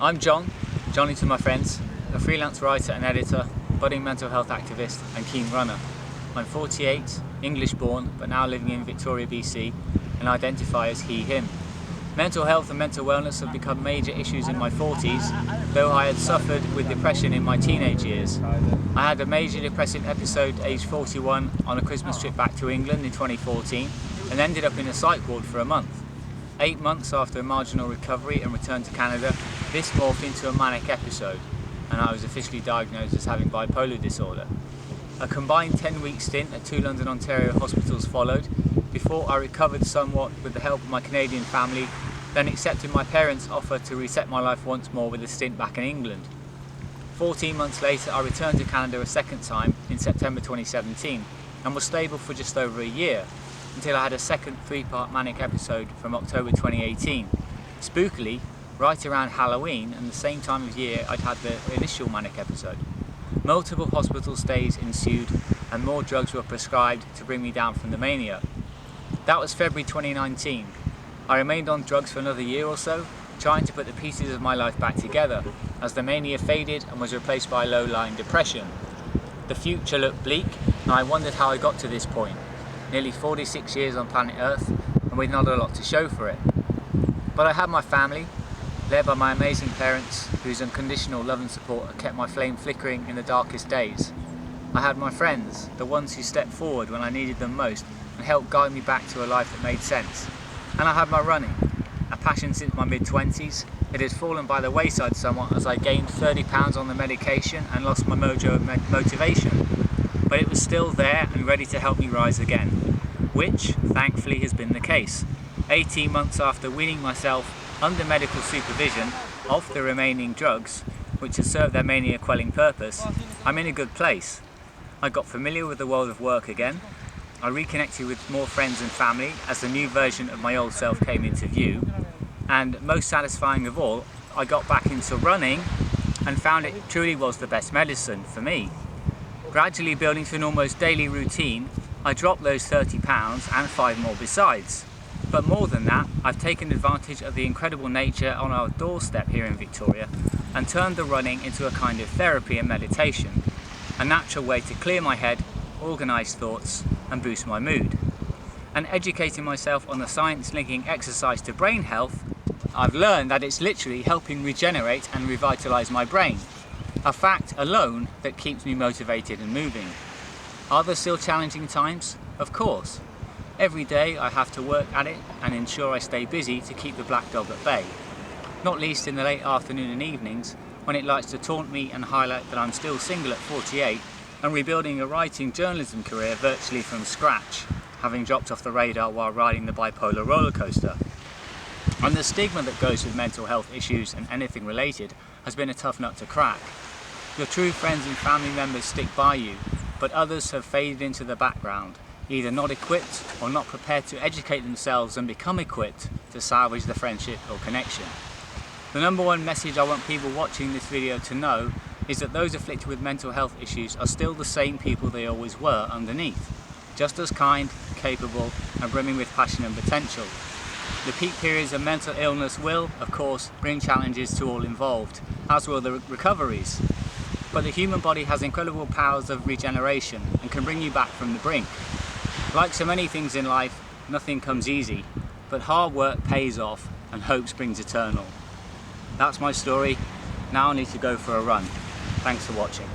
I'm Johnny to my friends, a freelance writer and editor, budding mental health activist and keen runner. I'm 48, English born, but now living in Victoria, BC, and identify as he, him. Mental health and mental wellness have become major issues in my 40s, though I had suffered with depression in my teenage years. I had a major depressive episode aged 41 on a Christmas trip back to England in 2014 and ended up in a psych ward for a month. 8 months after a marginal recovery and return to Canada, this morphed into a manic episode, and I was officially diagnosed as having bipolar disorder. A combined 10-week stint at 2 London, Ontario hospitals followed, before I recovered somewhat with the help of my Canadian family, then accepted my parents' offer to reset my life once more with a stint back in England. 14 months later, I returned to Canada a second time in September 2017 and was stable for just over a year, until I had a second 3-part manic episode from October 2018. Spookily, right around Halloween and the same time of year I'd had the initial manic episode. Multiple hospital stays ensued and more drugs were prescribed to bring me down from the mania. That was February 2019. I remained on drugs for another year or so, trying to put the pieces of my life back together, as the mania faded and was replaced by low-lying depression. The future looked bleak, and I wondered how I got to this point. Nearly 46 years on planet Earth, and with not a lot to show for it. But I had my family, led by my amazing parents, whose unconditional love and support kept my flame flickering in the darkest days. I had my friends, the ones who stepped forward when I needed them most, and helped guide me back to a life that made sense. And I had my running, a passion since my mid-20s. It had fallen by the wayside somewhat as I gained 30 pounds on the medication and lost my mojo and motivation. But it was still there and ready to help me rise again, which thankfully has been the case. 18 months after weaning myself under medical supervision off the remaining drugs, which has served their mania quelling purpose, I'm in a good place. I got familiar with the world of work again. I reconnected with more friends and family as the new version of my old self came into view. And most satisfying of all, I got back into running and found it truly was the best medicine for me. Gradually building to an almost daily routine, I dropped those 30 pounds and 5 more besides. But more than that, I've taken advantage of the incredible nature on our doorstep here in Victoria and turned the running into a kind of therapy and meditation, a natural way to clear my head, organise thoughts and boost my mood. And educating myself on the science linking exercise to brain health, I've learned that it's literally helping regenerate and revitalise my brain. A fact alone that keeps me motivated and moving. Are there still challenging times? Of course. Every day I have to work at it and ensure I stay busy to keep the black dog at bay. Not least in the late afternoon and evenings when it likes to taunt me and highlight that I'm still single at 48 and rebuilding a writing journalism career virtually from scratch, having dropped off the radar while riding the bipolar roller coaster. And the stigma that goes with mental health issues and anything related has been a tough nut to crack. Your true friends and family members stick by you, but others have faded into the background, either not equipped or not prepared to educate themselves and become equipped to salvage the friendship or connection. The number one message I want people watching this video to know is that those afflicted with mental health issues are still the same people they always were underneath, just as kind, capable and brimming with passion and potential. The peak periods of mental illness will, of course, bring challenges to all involved, as will the recoveries. But the human body has incredible powers of regeneration and can bring you back from the brink. Like so many things in life, nothing comes easy, but hard work pays off and hope springs eternal. That's my story. Now I need to go for a run. Thanks for watching.